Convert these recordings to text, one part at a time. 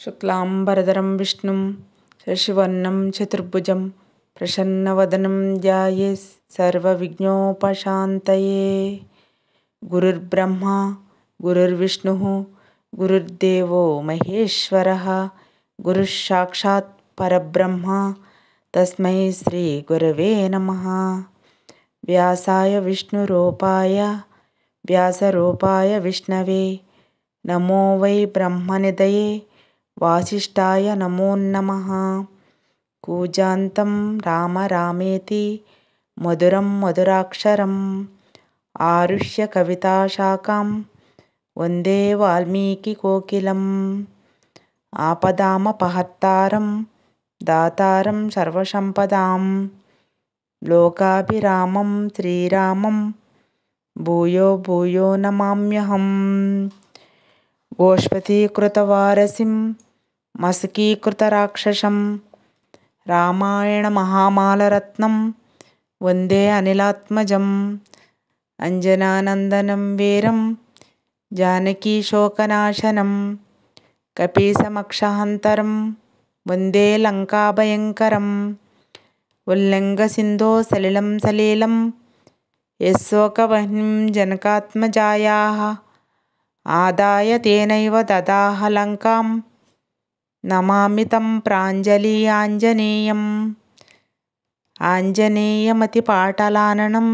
శుక్లాంబరధరం విష్ణుం శశివర్ణం చతుర్భుజం ప్రసన్నవదనం ధ్యాయేత్ సర్వవిఘ్నోపశాంతయే. గురుర్బ్రహ్మ గురుర్విష్ణుః గురుర్దేవో మహేశ్వరః గురుఃసాక్షాత్ పరబ్రహ్మ తస్మై శ్రీ గురవే నమః. వ్యాసాయ విష్ణురూపాయ వ్యాసరూపాయ విష్ణవే నమో వై బ్రహ్మనిధయే వాసిష్ఠాయ నమో నమః. కూజాంతం రామ రామేతి మధురం మధురాక్షరం ఆరుష్య కవితాశాఖాం వందే వాల్మీకి కోకిలం. ఆపదామపహర్తారం దాతారం సర్వసంపదాం లోకాభిరామం శ్రీరామం భూయో భూయో నమామ్యహం. గోష్పదీకృతవారసిం మశకీకృతరాక్షసం రామాయణ మహామాలరత్నం వందే అనిలాత్మజం. అంజనానందనం వీరం జానకీశోకనాశనం కపీశమక్షహంతరం వందే లంకాభయంకరం. ఉల్లంఘసింధో సలిలం సలీలం యశోకవహ్నిం జనకాత్మజాయాః ఆదాయ తేనైవ దదాహ లంకాం నమామి తం ప్రాంజలియాంజనేయం. ఆంజనేయమతిపాటలాననం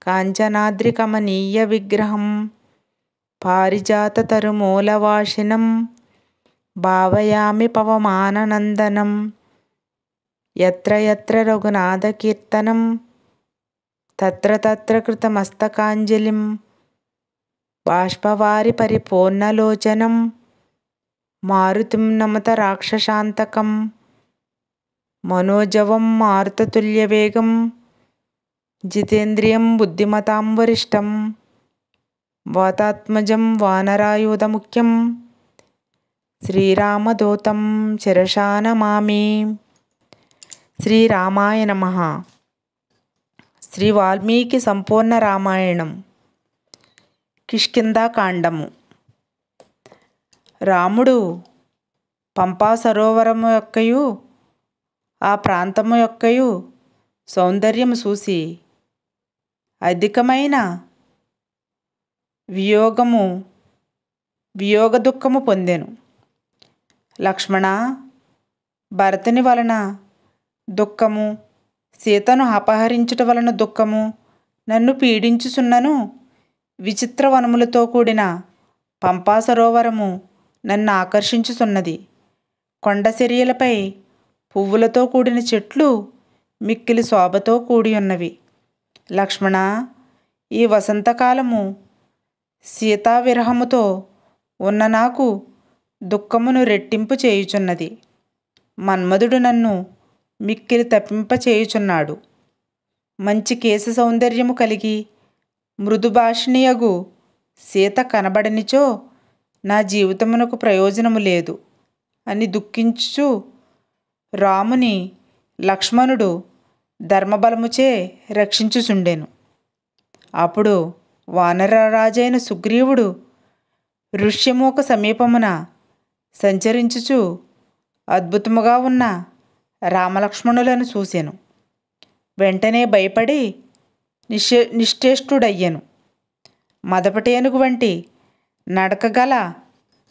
కాంచనాద్రికమనీయ విగ్రహం పారిజాతతరుమూలవాసినం భావయామి పవమాననందనం. యత్ర యత్ర రఘునాథకీర్తనం తత్ర తత్ర కృతమస్తకాంజలిం బాష్పవారి పరిపూర్ణలోచనం మారుతిం నమత రాక్షసాంతకం. మనోజవం మారుతతుల్యవేగం జితేంద్రియం బుద్ధిమతాం వరిష్టం వాతాత్మజం వానరాయుధముఖ్యం శ్రీరామదూతం శిరసా నమామి. శ్రీరామాయ నమః. శ్రీ వాల్మీకి సంపూర్ణ రామాయణం. కిష్కింధాకాండము. రాముడు పంపా సరోవరము యొక్కయు ఆ ప్రాంతము యొక్కయు సౌందర్యము చూసి అధికమైన వియోగ దుఃఖము పొందెను. లక్ష్మణ, భరతుని వలన దుఃఖము, సీతను అపహరించుట వలన దుఃఖము నన్ను పీడించుచున్నను. విచిత్ర వనములతో కూడిన పంపా సరోవరము నన్ను ఆకర్షించుచున్నది. కొండ చర్యలపై పువ్వులతో కూడిన చెట్లు మిక్కిలి శోభతో కూడి ఉన్నవి. లక్ష్మణ, ఈ వసంతకాలము సీతావిరహముతో ఉన్న నాకు దుఃఖమును రెట్టింపు చేయుచున్నది. మన్మధుడు నన్ను మిక్కిలి తప్పింపచేయుచున్నాడు. మంచి కేశ సౌందర్యము కలిగి మృదుభాషిణియగు సీత కనబడనిచో నా జీవితమునకు ప్రయోజనము లేదు అని దుఃఖించుచు రాముని లక్ష్మణుడు ధర్మబలముచే రక్షించుచుండెను. అప్పుడు వానరరాజైన సుగ్రీవుడు ఋష్యమూక సమీపమున సంచరించుచు అద్భుతముగా ఉన్న రామలక్ష్మణులను చూసెను. వెంటనే భయపడి నిశ్చేష్టుడయ్యెను. మదపటేనుగు వంటి నడకగల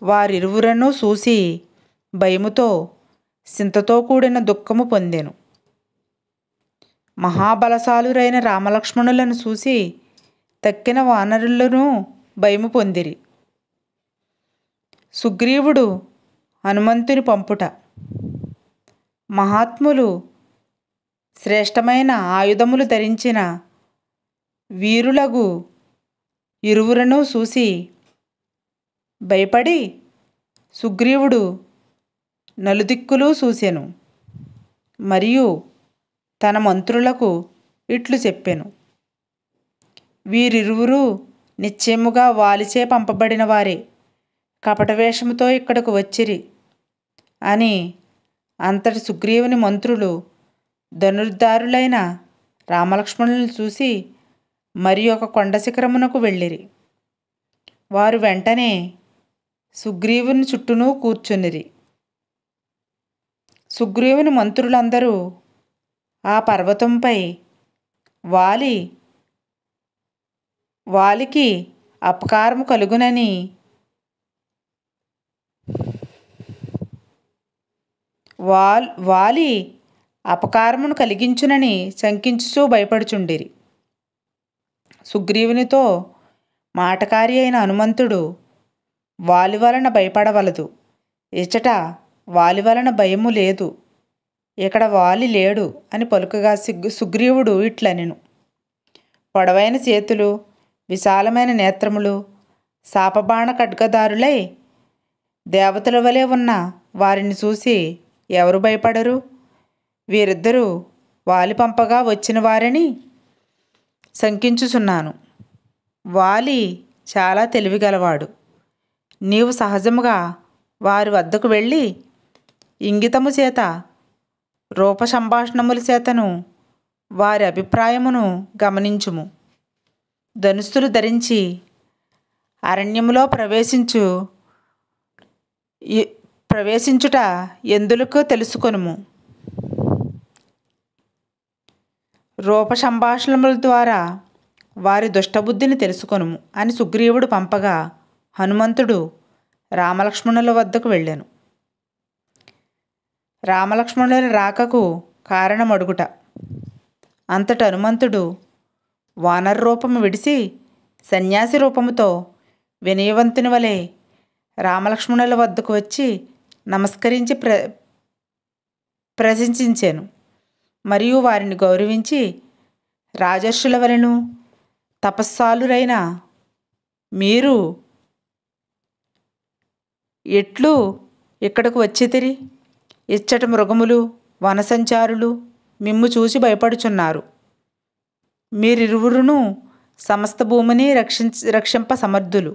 వారిరువురను చూసి భయముతో చింతతో కూడిన దుఃఖము పొందెను. మహాబలశాలురైన రామలక్ష్మణులను చూసి తక్కిన వానరులను భయము పొందిరి. సుగ్రీవుడు హనుమంతుని పంపుట. మహాత్ములు శ్రేష్టమైన ఆయుధములు ధరించిన వీరులగు ఇరువురను చూసి భయపడి సుగ్రీవుడు నలుదిక్కులు చూసెను. మరియు తన మంత్రులకు ఇట్లు చెప్పెను: వీరిరువురు నిశ్చయముగా వాలిచే పంపబడిన వారే కపటవేషముతో ఇక్కడకు వచ్చిరి అని. అంతటి సుగ్రీవుని మంత్రులు ధనుర్ధారులైన రామలక్ష్మణులను చూసి మరి ఒక కొండ శిఖరమునకు వెళ్ళిరి. వారు వెంటనే సుగ్రీవుని చుట్టూను కూర్చునిరి. సుగ్రీవుని మంత్రులందరూ ఆ పర్వతంపై వాలికి అపకారము కలుగునని వాలి అపకారమును కలిగించునని శంకించుచూ భయపడుచుండిరి. సుగ్రీవునితో మాటకారి అయిన హనుమంతుడు, వాలి వలన భయపడవలదు, ఇచ్చట వాలి వలన భయము లేదు, ఇక్కడ వాలి లేడు అని పలుకగా సుగ్రీవుడు ఇట్లనెను. పొడవైన చేతులు, విశాలమైన నేత్రములు, శాపబాణ ఖడ్గదారులై దేవతల వలె ఉన్న వారిని చూసి ఎవరు భయపడరు? వీరిద్దరూ వాలి పంపగా వచ్చిన వారని శంకించుచున్నాను. వాలి చాలా తెలివిగలవాడు. నీవు సహజముగా వారి వద్దకు వెళ్ళి ఇంగితము చేత, రూప సంభాషణముల చేతను వారి అభిప్రాయమును గమనించుము. ధనుస్సులు ధరించి అరణ్యములో ప్రవేశించుట ఎందులకు తెలుసుకొనుము. రూప సంభాషణముల ద్వారా వారి దుష్టబుద్ధిని తెలుసుకొనుము అని సుగ్రీవుడు పంపగా హనుమంతుడు రామలక్ష్మణుల వద్దకు వెళ్ళాను. రామలక్ష్మణుల రాకకు కారణమడుగుట. అంతట హనుమంతుడు వానర రూపము విడిచి సన్యాసి రూపముతో వినయవంతుని వలె రామలక్ష్మణుల వద్దకు వచ్చి నమస్కరించి ప్రశంసించాను. మరియు వారిని గౌరవించి, రాజర్షుల వలెను తపస్సాలురైన మీరు ఎట్లు ఇక్కడకు వచ్చితిరి? ఇచ్చట మృగములు, వనసంచారులు మిమ్ము చూసి భయపడుచున్నారు. మీరిరువురును సమస్త భూమిని రక్షింప సమర్థులు.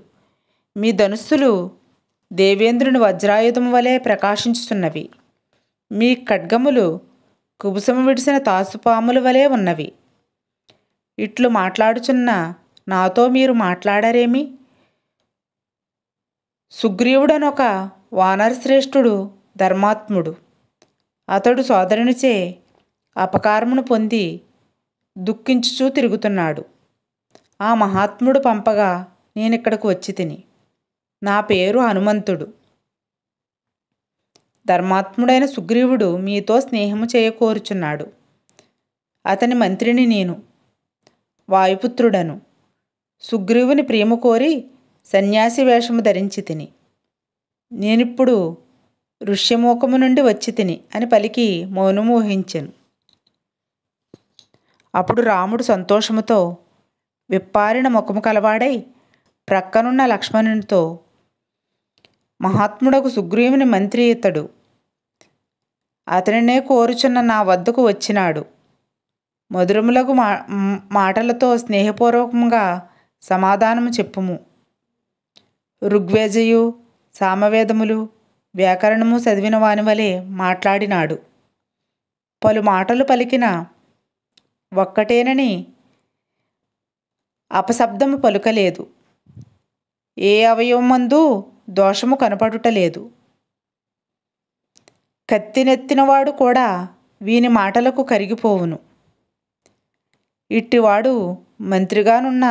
మీ ధనుస్సులు దేవేంద్రుని వజ్రాయుధము వలె ప్రకాశించుచున్నవి. మీ ఖడ్గములు కుబుసము విడిసిన తాసుపాముల వలె ఉన్నవి. ఇట్లు మాట్లాడుచున్న నాతో మీరు మాట్లాడరేమి? సుగ్రీవుడనొక వానరశ్రేష్ఠుడు, ధర్మాత్ముడు. అతడు సోదరునిచే అపకారమును పొంది దుఃఖించుచూ తిరుగుతున్నాడు. ఆ మహాత్ముడు పంపగా నేనిక్కడకు వచ్చి తిని. నా పేరు హనుమంతుడు. ధర్మాత్ముడైన సుగ్రీవుడు మీతో స్నేహము చేయకోరుచున్నాడు. అతని మంత్రిని నేను, వాయుపుత్రుడను. సుగ్రీవుని ప్రేమ కోరి సన్యాసి వేషము ధరించి తిని. నేనిప్పుడు ఋష్యమూకము నుండి వచ్చి తిని అని పలికి మౌనము వహించెను. అప్పుడు రాముడు సంతోషముతో విప్పారిన ముఖము కలవాడై ప్రక్కనున్న లక్ష్మణునితో, మహాత్ముడకు సుగ్రీవుని మంత్రి ఇతడు. అతనినే కోరుచున్న నా వద్దకు వచ్చినాడు. మధురములకు మాటలతో స్నేహపూర్వకంగా సమాధానము చెప్పుము. ఋగ్వేజయు, సామవేదములు, వ్యాకరణము చదివిన వాని వలె మాట్లాడినాడు. పలు మాటలు పలికిన ఒక్కటేనని అపశబ్దము పలుకలేదు. ఏ అవయవమందు దోషము కనపడుటలేదు. కత్తినెత్తినవాడు కూడా వీని మాటలకు కరిగిపోవును. ఇట్టివాడు మంత్రిగానున్న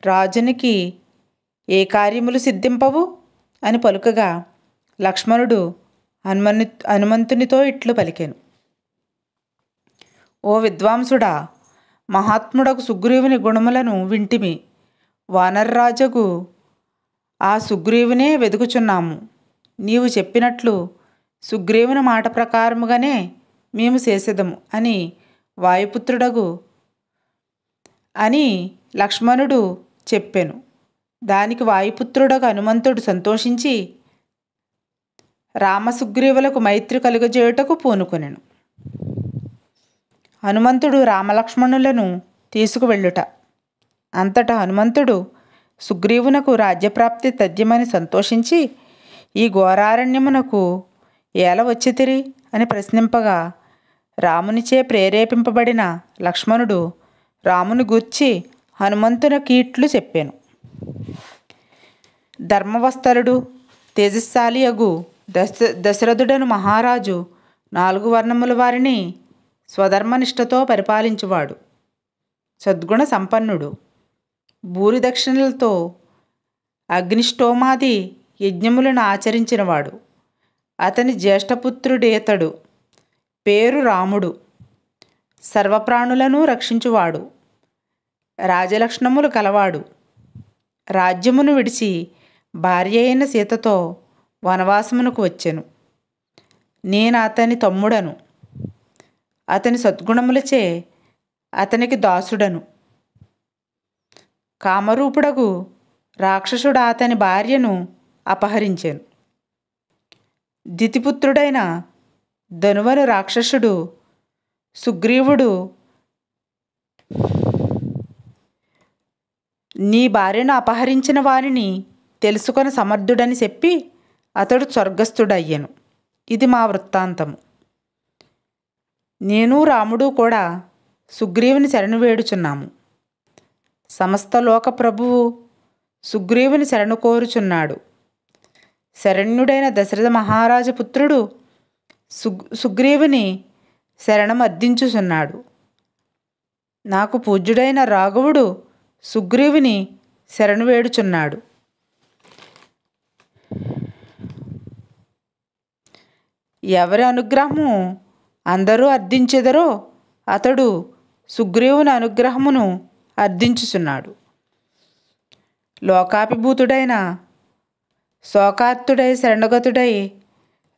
రాజునికి ఏ కార్యములు సిద్ధింపవు అని పలుకగా లక్ష్మణుడు హనుమంతునితో ఇట్లు పలికెను. ఓ విద్వాంసుడా, మహాత్ముడకు సుగ్రీవుని గుణములను వింటిమి. వానరరాజుకు ఆ సుగ్రీవునే వెదుకుచున్నాము. నీవు చెప్పినట్లు సుగ్రీవుని మాట ప్రకారముగానే మేము చేసేదము అని వాయుపుత్రుడగు అని లక్ష్మణుడు చెప్పెను. దానికి వాయుపుత్రుడగు హనుమంతుడు సంతోషించి రామసుగ్రీవులకు మైత్రి కలుగజేయుటకు పూనుకొనెను. హనుమంతుడు రామలక్ష్మణులను తీసుకువెళ్ళుట. అంతటా హనుమంతుడు సుగ్రీవునకు రాజ్యప్రాప్తి తథ్యమని సంతోషించి, ఈ ఘోరారణ్యమునకు ఏల వచ్చితిరి అని ప్రశ్నింపగా రామునిచే ప్రేరేపింపబడిన లక్ష్మణుడు రాముని గూర్చి హనుమంతునికి ఇట్లు చెప్పాను. ధర్మవత్సలుడు, తేజస్శాలియగు దశరథుడను మహారాజు 4 వర్ణముల వారిని స్వధర్మనిష్టతో పరిపాలించువాడు. సద్గుణ సంపన్నుడు. భూరి దక్షిణలతో అగ్నిష్టోమాది యజ్ఞములను ఆచరించినవాడు. అతని జ్యేష్ఠపుత్రుడేతడు. పేరు రాముడు. సర్వప్రాణులను రక్షించువాడు. రాజలక్షణములు కలవాడు. రాజ్యమును విడిచి భార్య అయిన సీతతో వనవాసమునకు వచ్చెను. నేను అతని తమ్ముడను. అతని సద్గుణములచే అతనికి దాసుడను. కామరూపుడగు రాక్షసుడు అతని భార్యను అపహరించెను. దితిపుత్రుడైన ధనువను రాక్షసుడు సుగ్రీవుడు నీ భార్యను అపహరించిన వారిని తెలుసుకొని సమర్థుడని చెప్పి అతడు స్వర్గస్థుడయ్యను. ఇది మా వృత్తాంతము. నేను రాముడు కూడా సుగ్రీవుని శరణు వేడుచున్నాము. సమస్త లోక ప్రభువు సుగ్రీవుని శరణు కోరుచున్నాడు. శరణ్యుడైన దశరథ మహారాజు పుత్రుడు సుగ్రీవుని శరణం అర్థించుచున్నాడు. నాకు పూజ్యుడైన రాఘవుడు సుగ్రీవుని శరణు వేడుచున్నాడు. ఎవరి అనుగ్రహము అందరూ అర్థించెదరో అతడు సుగ్రీవుని అనుగ్రహమును అర్థించుచున్నాడు. లోకాభిభూతుడైన శోకార్తుడై శరణగతుడై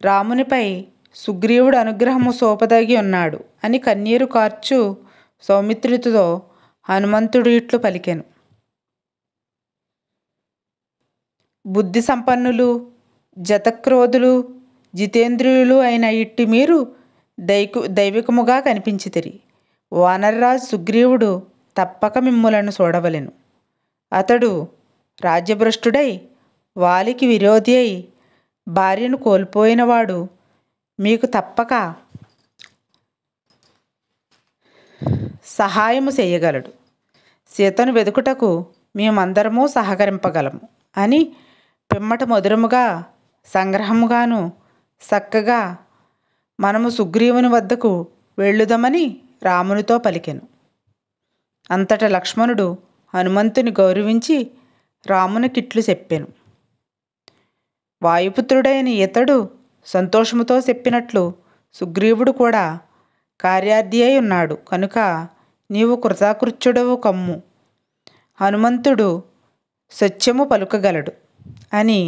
రామునిపై సుగ్రీవుడు అనుగ్రహము సోపదగి ఉన్నాడు అని కన్నీరు కార్చు సౌమిత్రుడితో హనుమంతుడు ఇట్లు పలికెను. బుద్ధి సంపన్నులు, జతక్రోధులు, జితేంద్రియులు అయిన ఇట్టి మీరు దైవికముగా కనిపించితిరి. వానరరాజు సుగ్రీవుడు తప్పక మిమ్ములను చూడవలెను. అతడు రాజ్యభ్రష్టుడై వాలికి విరోధి అయి భార్యను కోల్పోయినవాడు. మీకు తప్పక సహాయము చేయగలడు. సీతను వెదుకుటకు మేమందరము సహకరింపగలము అని పిమ్మట మధురముగా సంగ్రహముగాను చక్కగా మనము సుగ్రీవుని వద్దకు వెళ్ళుదమని రామునితో పలికెను. అంతట లక్ష్మణుడు హనుమంతుని గౌరవించి రామునికిట్లు చెప్పెను. వాయుపుత్రుడైన ఇతడు సంతోషముతో చెప్పినట్లు సుగ్రీవుడు కూడా కార్యార్థి అయి ఉన్నాడు కనుక నీవు కృతాకృత్యుడవు కమ్ము. హనుమంతుడు సత్యము పలుకగలడు అని.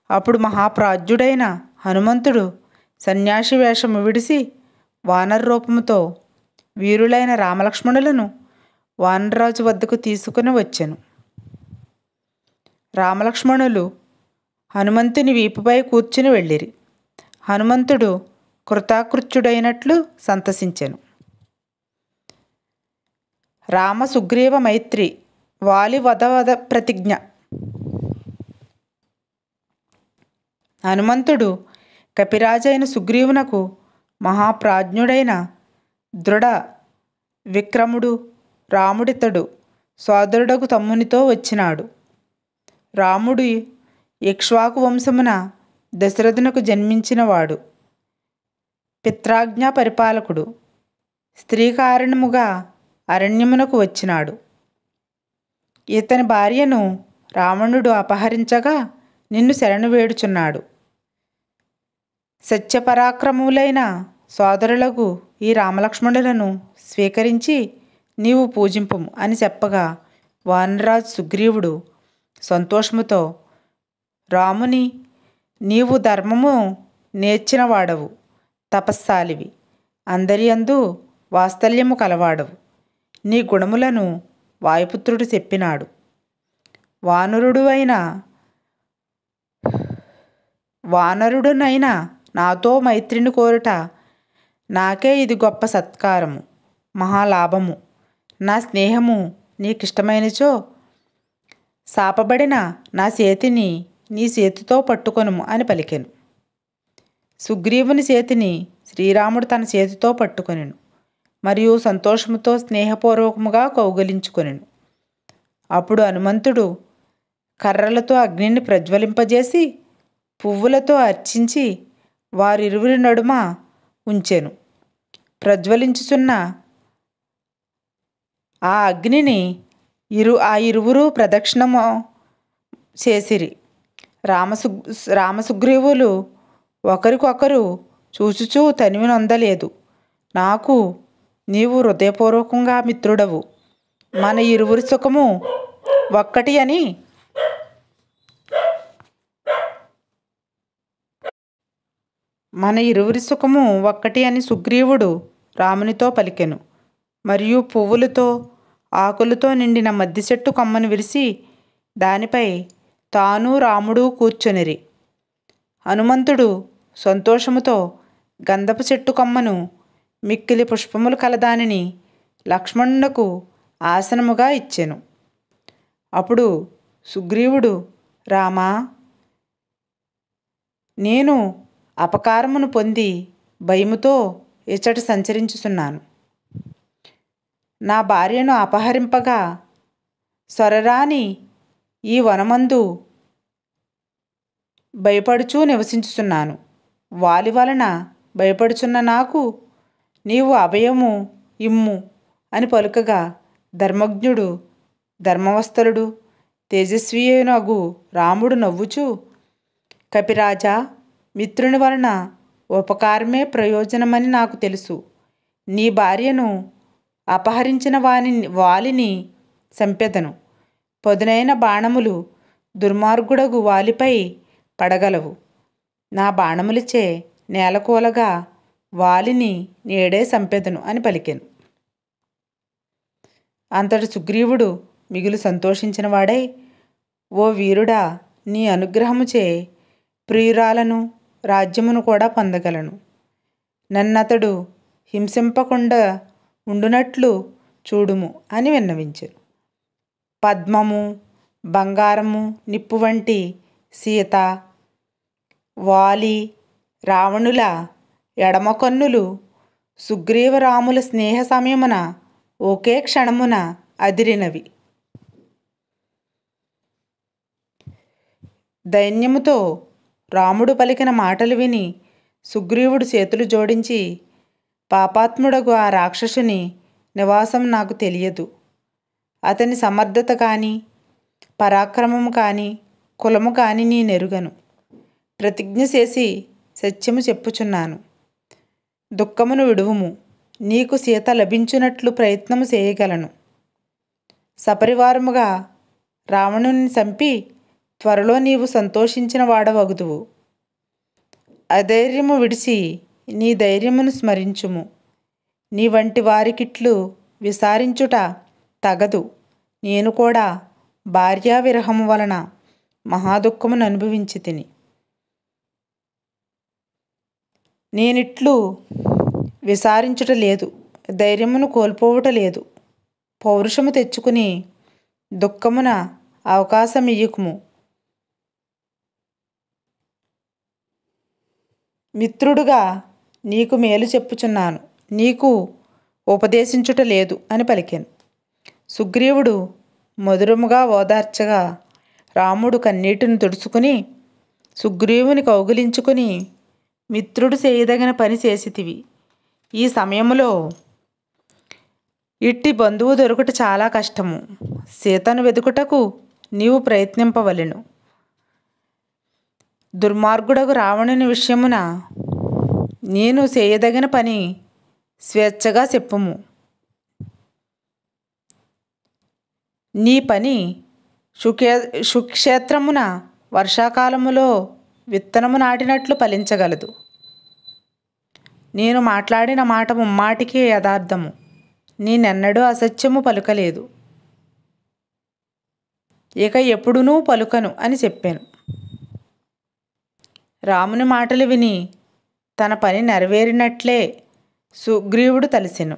అప్పుడు మహాప్రాజ్యుడైన హనుమంతుడు సన్యాసి వేషము విడిసి వానర రూపముతో వీరులైన రామలక్ష్మణులను వానరరాజు వద్దకు తీసుకుని వచ్చెను. రామలక్ష్మణులు హనుమంతుని వీపుపై కూర్చుని వెళ్ళిరి. హనుమంతుడు కృతాకృత్యుడైనట్లు సంతసించెను. రామ సుగ్రీవ మైత్రి వాలి వధ ప్రతిజ్ఞ. హనుమంతుడు కపిరాజైన సుగ్రీవునకు మహాప్రాజ్ఞుడైన దృఢ విక్రముడు రాముడితడు సోదరుడకు తమ్మునితో వచ్చినాడు. రాముడు ఇక్ష్వాకు వంశమున దశరథునకు జన్మించినవాడు. పిత్రాజ్ఞా పరిపాలకుడు. స్త్రీ కారణముగా అరణ్యమునకు వచ్చినాడు. ఇతని భార్యను రావణుడు అపహరించగా నిన్ను శరణు వేడుచున్నాడు. సత్యపరాక్రములైన సోదరులకు ఈ రామలక్ష్మణులను స్వీకరించి నీవు పూజింపుము అని చెప్పగా వానరరాజు సుగ్రీవుడు సంతోషముతో రాముని నీవు ధర్మము నేర్చినవాడవు, తపస్సాలివి, అందరి యందు వాత్సల్యము కలవాడవు. నీ గుణములను వాయుపుత్రుడు చెప్పినాడు. వానరుడునైనా నాతో మైత్రిని కోరుట నాకే ఇది గొప్ప సత్కారము, మహాలాభము. నా స్నేహము నీకిష్టమైనచో శాపబడిన నా చేతిని నీ చేతితో పట్టుకొనుము అని పలికెను. సుగ్రీవుని చేతిని శ్రీరాముడు తన చేతితో పట్టుకొనెను మరియు సంతోషముతో స్నేహపూర్వకముగా కౌగలించుకొనెను. అప్పుడు హనుమంతుడు కర్రలతో అగ్నిని ప్రజ్వలింపజేసి పువ్వులతో అర్చించి వారిరువురి నడుమ ఉంచెను. ప్రజ్వలించుచున్న ఆ అగ్నిని ఇరువురు ప్రదక్షిణము చేసిరి. రామసుగ్రీవులు ఒకరికొకరు చూచుచూ తనివి నొందలేదు. నాకు నీవు హృదయపూర్వకంగా మిత్రుడవు, మన ఇరువురి సుఖము ఒక్కటి అని సుగ్రీవుడు రామునితో పలికెను. మరియు పువ్వులతో ఆకులతో నిండిన మద్ది చెట్టు కొమ్మను విరిసి దానిపై తాను రాముడు కూర్చొనిరి. హనుమంతుడు సంతోషముతో గంధపు చెట్టు కొమ్మను మిక్కిలి పుష్పములు కలదానిని లక్ష్మణునకు ఆసనముగా ఇచ్చెను. అప్పుడు సుగ్రీవుడు, రామా, నేను అపకారమును పొంది భయముతో ఇచ్చట సంచరించుచున్నాను. నా భార్యను అపహరింపగా సొరరాని ఈ వనమందు భయపడుచూ నివసించుచున్నాను. వాలి వలన భయపడుచున్న నాకు నీవు అభయము ఇమ్ము అని పలుకగా ధర్మజ్ఞుడు, ధర్మవత్సలుడు, తేజస్వియగు రాముడు నవ్వుచూ, కపిరాజా, మిత్రుని వలన ఉపకారమే ప్రయోజనమని నాకు తెలుసు. నీ భార్యను అపహరించిన వాలిని చంపెదను. పదునైన బాణములు దుర్మార్గుడగు వాలిపై పడగలవు. నా బాణములచే నేలకూలగా వాలిని నేడే చంపెదను అని పలికెను. అంతటి సుగ్రీవుడు మిగులు సంతోషించిన వాడై, ఓ వీరుడా, నీ అనుగ్రహముచే ప్రియురాలను రాజ్యమును కూడా పొందగలను. నన్నతడు హింసింపకుండా ఉండునట్లు చూడుము అని విన్నవించెను. పద్మము, బంగారము, నిప్పు వంటి సీత, వాలి, రావణుల ఎడమ కన్నులు సుగ్రీవరాముల స్నేహ సమయమున ఒకే క్షణమున అదిరినవి. దైన్యముతో రాముడు పలికిన మాటలు విని సుగ్రీవుడు చేతులు జోడించి, పాపాత్ముడగు ఆ రాక్షసుని నివాసం నాకు తెలియదు. అతని సమర్థత కానీ పరాక్రమము కానీ కులము కానీ నేనెరుగను. ప్రతిజ్ఞ చేసి సత్యము చెప్పుచున్నాను. దుఃఖమును విడువుము. నీకు సీత లభించునట్లు ప్రయత్నము చేయగలను. సపరివారముగా రావణుని చంపి త్వరలో నీవు సంతోషించిన వాడవగుదువు. అధైర్యము విడిచి నీ ధైర్యమును స్మరించుము. నీ వంటి వారికిట్లు విసారించుట తగదు. నేను కూడా భార్యా విరహము వలన మహాదుఃఖమును అనుభవించి తిని. నేనిట్లు విసారించుట లేదు, ధైర్యమును కోల్పోవుట లేదు. పౌరుషము తెచ్చుకుని దుఃఖమున అవకాశమియ్యకుము. మిత్రుడుగా నీకు మేలు చెప్పుచున్నాను, నీకు ఉపదేశించుట లేదు అని పలికెను. సుగ్రీవుడు మధురముగా ఓదార్చగా రాముడు కన్నీటిని తుడుచుకుని సుగ్రీవుని కౌగిలించుకుని, మిత్రుడు చేయదగిన పని చేసితివి. ఈ సమయంలో ఇట్టి బంధువు దొరుకుట చాలా కష్టము. సీతను వెదుకుటకు నీవు ప్రయత్నింపవలెను. దుర్మార్గుడగు రావణుని విషయమున నేను చేయదగిన పని స్వేచ్ఛగా చెప్పుము. నీ పని సుక్షేత్రమున వర్షాకాలములో విత్తనము నాటినట్లు ఫలించగలదు. నేను మాట్లాడిన మాట ముమ్మాటికి యథార్థము. నేనెన్నడూ అసత్యము పలుకలేదు, ఇక ఎప్పుడునూ పలుకను అని చెప్పాను. రాముని మాటలు విని తన పని నెరవేరినట్లే సుగ్రీవుడు తలసెను.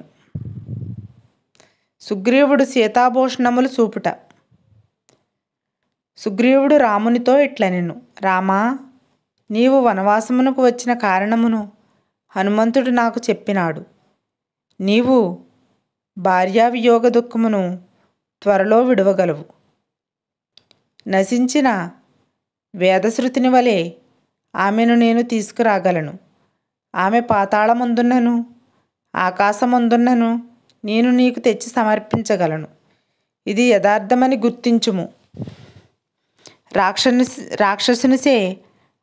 సుగ్రీవుడు సీతాభూషణములు చూపుట. సుగ్రీవుడు రామునితో ఇట్లనెను, రామా, నీవు వనవాసమునకు వచ్చిన కారణమును హనుమంతుడు నాకు చెప్పినాడు. నీవు భార్యావియోగ దుఃఖమును త్వరలో విడవగలవు. నశించిన వేదశృతిని వలె ఆమెను నేను తీసుకురాగలను. ఆమె పాతాళమందున్నను ఆకాశమందున్నను నేను నీకు తెచ్చి సమర్పించగలను. ఇది యథార్థమని గుర్తించుము. రాక్షసునిసే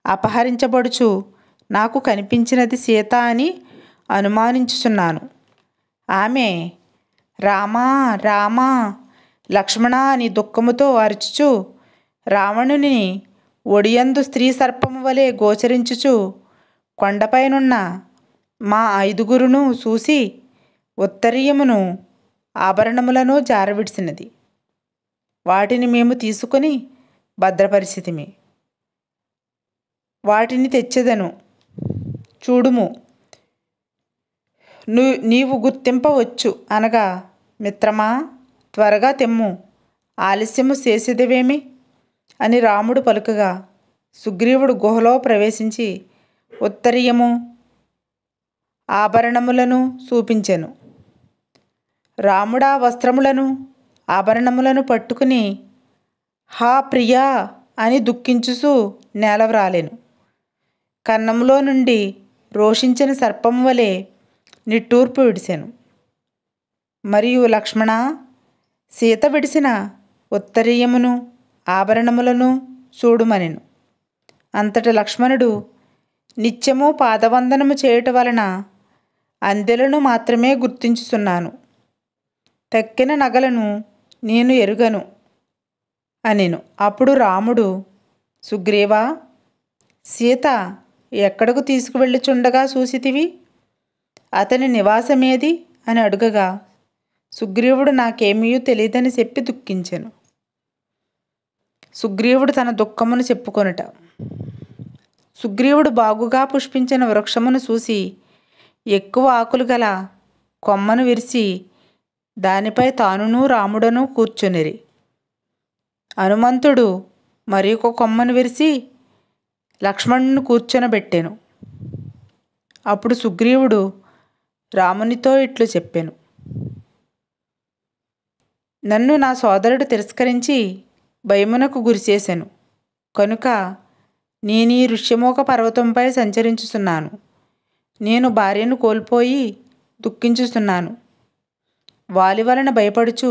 అపహరించబడుచు నాకు కనిపించినది సీత అని అనుమానించుచున్నాను. ఆమె రామా రామా లక్ష్మణ అని దుఃఖముతో అరుచుచు రావణుని ఒడియందు స్త్రీ సర్పము వలె గోచరించుచు కొండపైనున్న మా 5గురును చూసి ఉత్తరీయమును ఆభరణములను జారవిడిసినది. వాటిని మేము తీసుకొని భద్రపరిచితిమి. వాటిని తెచ్చెదను, చూడుము, నీవు గుర్తింపవచ్చు అనగా, మిత్రమా త్వరగా తెమ్ము, ఆలస్యము చేసేదివేమి అని రాముడు పలుకగా సుగ్రీవుడు గుహలో ప్రవేశించి ఉత్తరీయము ఆభరణములను చూపించెను. రాముడా వస్త్రములను ఆభరణములను పట్టుకుని హా ప్రియా అని దుఃఖించుచు నేలవ్రాలెను. కన్నంలో నుండి రోషించిన సర్పం వలె నిట్టూర్పు విడిసెను. మరియు లక్ష్మణ సీత విడిసిన ఉత్తరీయమును ఆభరణములను చూడుమనెను. అంతట లక్ష్మణుడు నిత్యము పాదవందనము చేయుట వలన అందెలను మాత్రమే గుర్తించుచున్నాను, తక్కిన నగలను నేను ఎరుగను అనెను. అప్పుడు రాముడు సుగ్రీవా సీత ఎక్కడకు తీసుకువెళ్ళుచుండగా చూసితివి, అతని నివాసమేది అని అడుగగా సుగ్రీవుడు నాకేమీ తెలియదని చెప్పి దుఃఖించెను. సుగ్రీవుడు తన దుఃఖమును చెప్పుకొనుట. సుగ్రీవుడు బాగుగా పుష్పించిన వృక్షమును చూసి ఎక్కువ ఆకులు గల కొమ్మను విరిచి దానిపై తానును రాముడను కూర్చునిరి. హనుమంతుడు మరి ఒక కొమ్మను విరిచి లక్ష్మణుని కూర్చొనబెట్టెను. అప్పుడు సుగ్రీవుడు రామునితో ఇట్లు చెప్పెను, నన్ను నా సోదరుడు తిరస్కరించి భయమునకు గురిచేసెను కనుక నేనీ ఋష్యమూక పర్వతంపై సంచరించుచున్నాను. నేను భార్యను కోల్పోయి దుఃఖించుచున్నాను. వాలి వలన భయపడుచు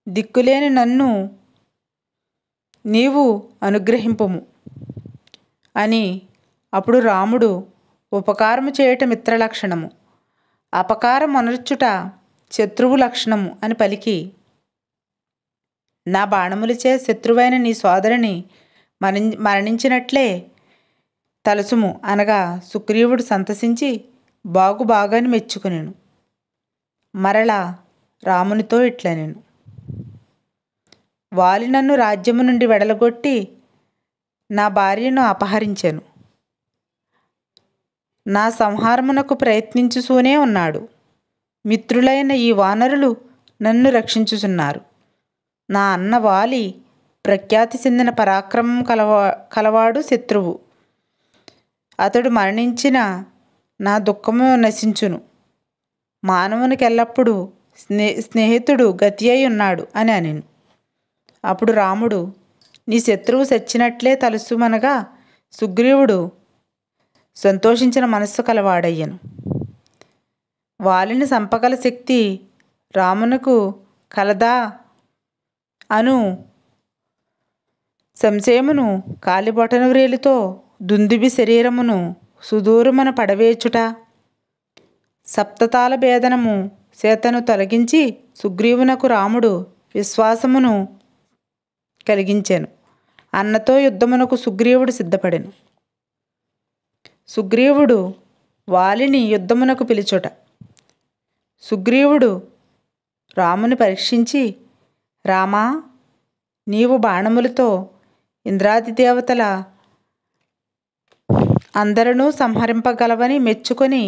దిక్కులేని నన్ను నీవు అనుగ్రహింపుము అని. అప్పుడు రాముడు ఉపకారము చేయుట మిత్రలక్షణము, అపకారం అనర్చుట శత్రువు లక్షణము అని పలికి, నా బాణములచే శత్రువైన నీ సోదరిని మరణించినట్లే తలచుము అనగా సుగ్రీవుడు సంతసించి బాగాని మెచ్చుకునేను. మరలా రామునితో ఇట్లనెను, వాలి నన్ను రాజ్యము నుండి వెడలగొట్టి నా భార్యను అపహరించెను. నా సంహారమునకు ప్రయత్నించుతూనే ఉన్నాడు. మిత్రులైన ఈ వానరులు నన్ను రక్షించుచున్నారు. నా అన్న వాలి ప్రఖ్యాతి చెందిన పరాక్రమం కలవాడు శత్రువు. అతడు మరణించిన నా దుఃఖము నశించును. మానవునికి ఎల్లప్పుడూ స్నేహితుడు గతి అయి ఉన్నాడు అని అనెను. అప్పుడు రాముడు నీ శత్రువు చచ్చినట్లే తలుసుమనగా సుగ్రీవుడు సంతోషించిన మనస్సు కలవాడయ్యను. వాలిని చంపగల శక్తి రామునకు కలదా అను సంశయమును కాలిబొటన వ్రేలితో దుందుబి శరీరమును సుదూరమున పడవేచుట సప్తతాళ భేదనము చేతను తొలగించి సుగ్రీవునకు రాముడు విశ్వాసమును కలిగించెను. అన్నతో యుద్ధమునకు సుగ్రీవుడు సిద్ధపడెను. సుగ్రీవుడు వాలిని యుద్ధమునకు పిలుచుట. సుగ్రీవుడు రాముని పరీక్షించి, రామా నీవు బాణములతో ఇంద్రాది దేవతల అందరూ సంహరింపగలవని మెచ్చుకొని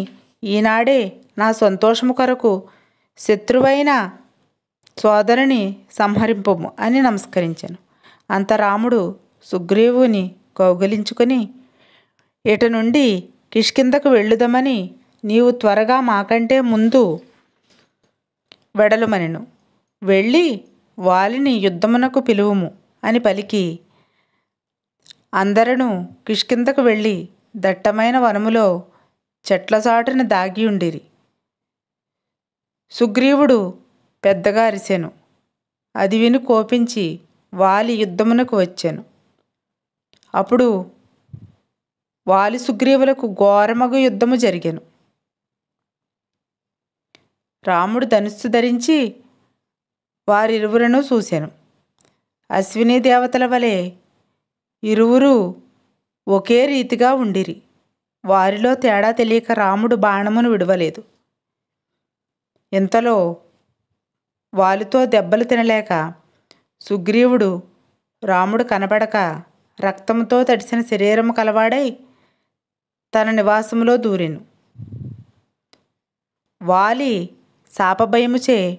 ఈనాడే నా సంతోషము కొరకు శత్రువైన సోదరుని సంహరింపము అని నమస్కరించాను. అంత రాముడు సుగ్రీవుని కౌగిలించుకొని ఇట నుండి కిష్కిందకు వెళ్ళుదమని నీవు త్వరగా మాకంటే ముందు వెడలుమనెను. వెళ్ళి వాలిని యుద్ధమునకు పిలువుము అని పలికి అందరూ కిష్కింధకు వెళ్ళి దట్టమైన వనములో చెట్ల చాటున దాగి ఉండిరి. సుగ్రీవుడు పెద్దగా అరిసెను. అది విని కోపించి వాలి యుద్ధమునకు వచ్చెను. అప్పుడు వాలి సుగ్రీవులకు ఘోరమగు యుద్ధము జరిగెను. రాముడు ధనుస్సు ధరించి వారిరువురను చూసెను. అశ్విని దేవతల వలె ఇరువురు ఒకే రీతిగా ఉండిరి. వారిలో తేడా తెలియక రాముడు బాణమును విడవలేదు. ఇంతలో వాలితో దెబ్బలు తినలేక సుగ్రీవుడు రాముడు కనబడక రక్తంతో తడిసిన శరీరము కలవాడై తన నివాసములో దూరెను. వాలి శాపభయముచే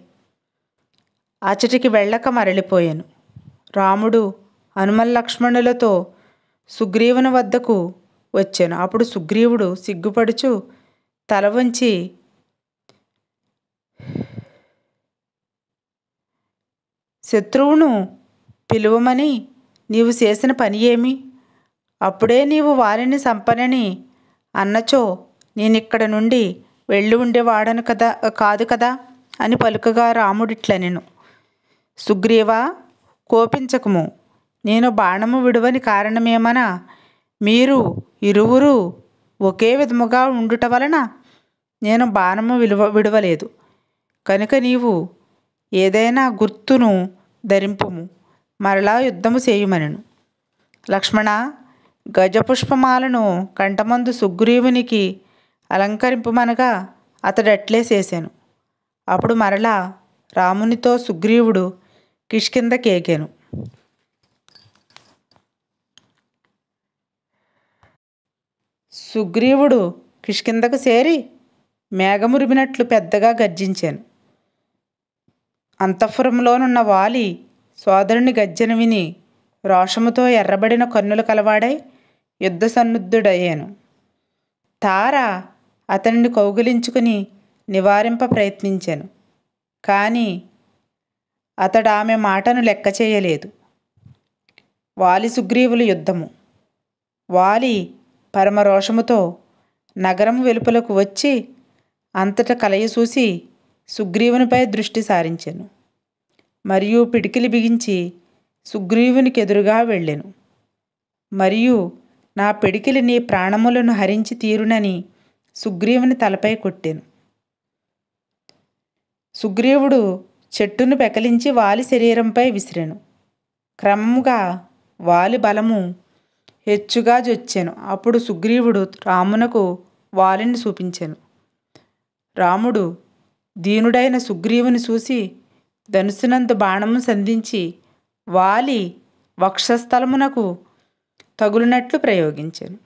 అచటికి వెళ్ళక మరలిపోయాను. రాముడు హనుమల్ లక్ష్మణులతో సుగ్రీవుని వద్దకు వచ్చాను. అప్పుడు సుగ్రీవుడు సిగ్గుపడుచు తల వంచి శత్రువును పిలువమని నీవు చేసిన పని ఏమి? అప్పుడే నీవు వారిని చంపనని అన్నచో నేనిక్కడ నుండి వెళ్ళి ఉండేవాడను కాదు కదా అని పలుకగా రాముడిట్లనెను. సుగ్రీవా, కోపించకము. నేను బాణము విడువని కారణమేమనా? మీరు ఇరువురు ఒకే విధముగా ఉండుట వలన నేను బాణము విడవలేదు. కనుక నీవు ఏదైనా గుర్తును ధరింపుము, మరలా యుద్ధము చేయుమనెను. లక్ష్మణ, గజపుష్పమాలను కంఠమందు సుగ్రీవునికి అలంకరింపుమనగా అతడట్లే చేశాను. అప్పుడు మరలా రామునితో సుగ్రీవుడు కిష్కింధకేగాను. సుగ్రీవుడు కిష్కింధకు చేరి మేఘమురిమినట్లు పెద్దగా గర్జించాను. అంతఃపురంలోనున్న వాలి సోదరుని గర్జన విని రోషముతో ఎర్రబడిన కన్నులు కలవాడై యుద్ధ సన్నుద్ధుడయ్యాను. తార అతనిని కౌగిలించుకుని నివారింప ప్రయత్నించాను. కానీ అతడు ఆమె మాటను లెక్క చేయలేదు. వాలి సుగ్రీవుల యుద్ధము. వాలి పరమరోషముతో నగరం వెలుపలకు వచ్చి అంతటా కలయ చూసి సుగ్రీవునిపై దృష్టి సారించెను. మరియు పిడికిలి బిగించి సుగ్రీవునికి ఎదురుగా వెళ్ళెను. మరియు నా పిడికిలి నీ ప్రాణములను హరించి తీరునని సుగ్రీవుని తలపై కొట్టెను. సుగ్రీవుడు చెట్టును పెకలించి వాలి శరీరంపై విసిరెను. క్రమముగా వాలి బలము హెచ్చుగా జొచ్చెను. అప్పుడు సుగ్రీవుడు రామునకు వాలిని చూపించెను. రాముడు దీనుడైన సుగ్రీవుని చూసి ధనుసునందు బాణము సంధించి వాలి వక్షస్థలమునకు తగులునట్లు ప్రయోగించెను.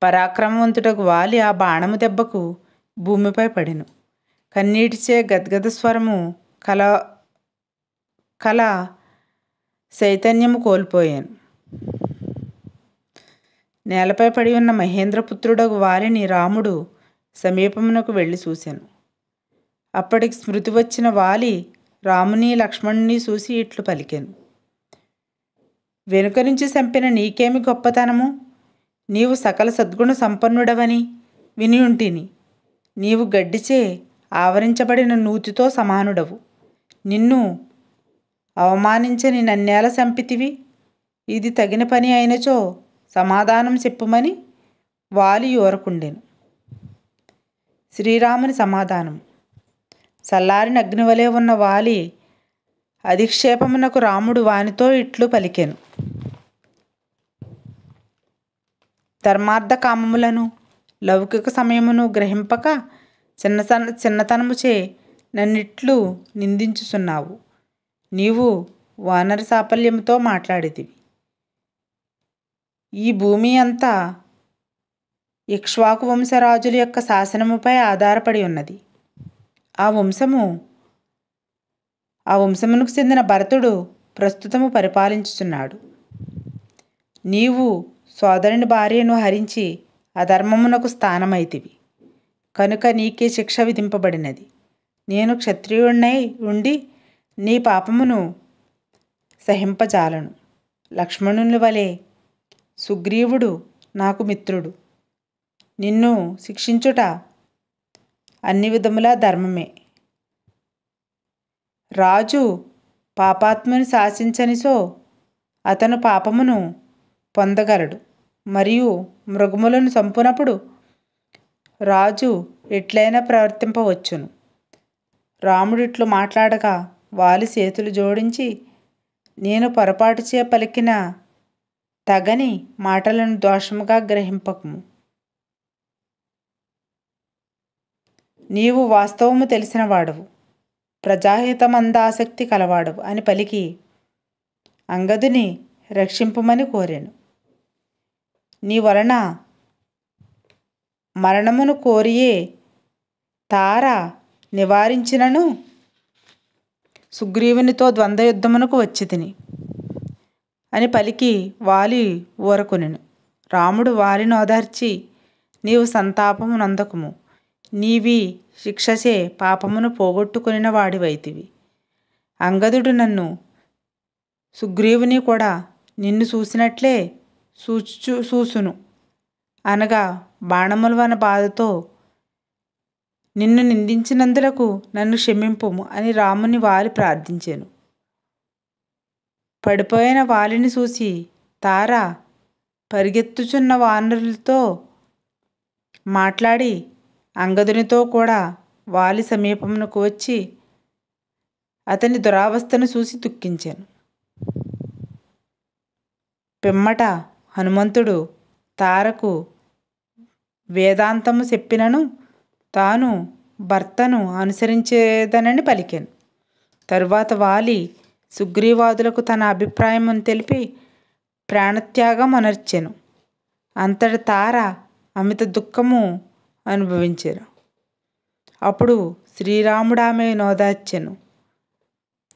పరాక్రమవంతుడకు వాలి ఆ బాణము దెబ్బకు భూమిపై పడెను. కన్నీటిచే గద్గద స్వరము కల చైతన్యము కోల్పోయాను. నేలపై పడి ఉన్న మహేంద్రపుత్రుడకు వాలిని రాముడు సమీపమునకు వెళ్ళి చూశాను. అప్పటికి స్మృతి వచ్చిన వాలి రాముని లక్ష్మణుని చూసి ఇట్లు పలికెను. వెనుక నుంచి చంపిన నీకేమి గొప్పతనము? నీవు సకల సద్గుణ సంపన్నుడవని విని ఉంటిని. నీవు గడ్డిచే ఆవరించబడిన నూతితో సమానుడవు. నిన్ను అవమానించని నన్నేల చంపితివి? ఇది తగిన పని అయినచో సమాధానం చెప్పుమని వాలి యోరకుండెను. శ్రీరాముని సమాధానం. చల్లారిన అగ్నివలే ఉన్న వాలి అధిక్షేపమునకు రాముడు వానితో ఇట్లు పలికెను. ధర్మార్థ కామములను లౌకిక సమయమును గ్రహింపక చిన్నతనముచే నన్నిట్లు నిందించుచున్నావు. నీవు వానర సాఫల్యముతో మాట్లాడితివి. ఈ భూమి అంతా ఇక్ష్వాకు వంశరాజుల యొక్క శాసనముపై ఆధారపడి ఉన్నది. ఆ వంశమునకు చెందిన భరతుడు ప్రస్తుతము పరిపాలించుచున్నాడు. నీవు సోదరుని భార్యను హరించి అధర్మమునకు స్థానమైతివి. కనుక నీకే శిక్ష విధింపబడినది. నేను క్షత్రియుడినై ఉండి నీ పాపమును సహింపజాలను. లక్ష్మణుని వలె సుగ్రీవుడు నాకు మిత్రుడు. నిన్ను శిక్షించుట అన్ని విధములా ధర్మమే. రాజు పాపాత్ముని శాసించనిసో అతను పాపమును పొందగలడు. మరియు మృగములను చంపునప్పుడు రాజు ఎట్లయినా ప్రవర్తింపవచ్చును. రాముడిట్లు మాట్లాడగా వాలి చేతులు జోడించి, నేను పొరపాటుచే పలికిన తగని మాటలను దోషముగా గ్రహింపకము. నీవు వాస్తవము తెలిసిన వాడవు, ప్రజాహితమందాసక్తి కలవాడవు అని పలికి అంగదుని రక్షింపమని కోరాను. నీ వలన మరణమును కోరియే తార నివారించినను సుగ్రీవునితో ద్వంద్వయుద్ధమునకు వచ్చి తిని అని పలికి వాలి ఊరకొనెను. రాముడు వాలిని ఓదార్చి, నీవు సంతాపము నందకుము, నీవి శిక్షచే పాపమును పోగొట్టుకొనిన వాడివైతివి. అంగదుడు నన్ను సుగ్రీవుని కూడా నిన్ను చూసినట్లే చూసును అనగా బాణములవన బాధతో నిన్ను నిందించినందులకు నన్ను క్షమింపుము అని రాముని వాలి ప్రార్థించాను. పడిపోయిన వాలిని చూసి తార పరిగెత్తుచున్న వానరులతో మాట్లాడి అంగదునితో కూడా వాలి సమీపమునకు వచ్చి అతని దురావస్థను చూసి దుఃఖించాను. పిమ్మట హనుమంతుడు తారకు వేదాంతము చెప్పినను తాను భర్తను అనుసరించేదనని పలికాను. తరువాత వాలి సుగ్రీవాదులకు తన అభిప్రాయమును తెలిపి ప్రాణత్యాగం అనర్చెను. అంతటి తార అమిత దుఃఖము అనుభవించారు. అప్పుడు శ్రీరాముడు ఆమె నోదార్చెను.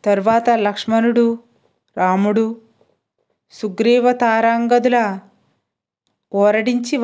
తరువాత లక్ష్మణుడు, రాముడు, సుగ్రీవ తారాంగదుల ఓరడించి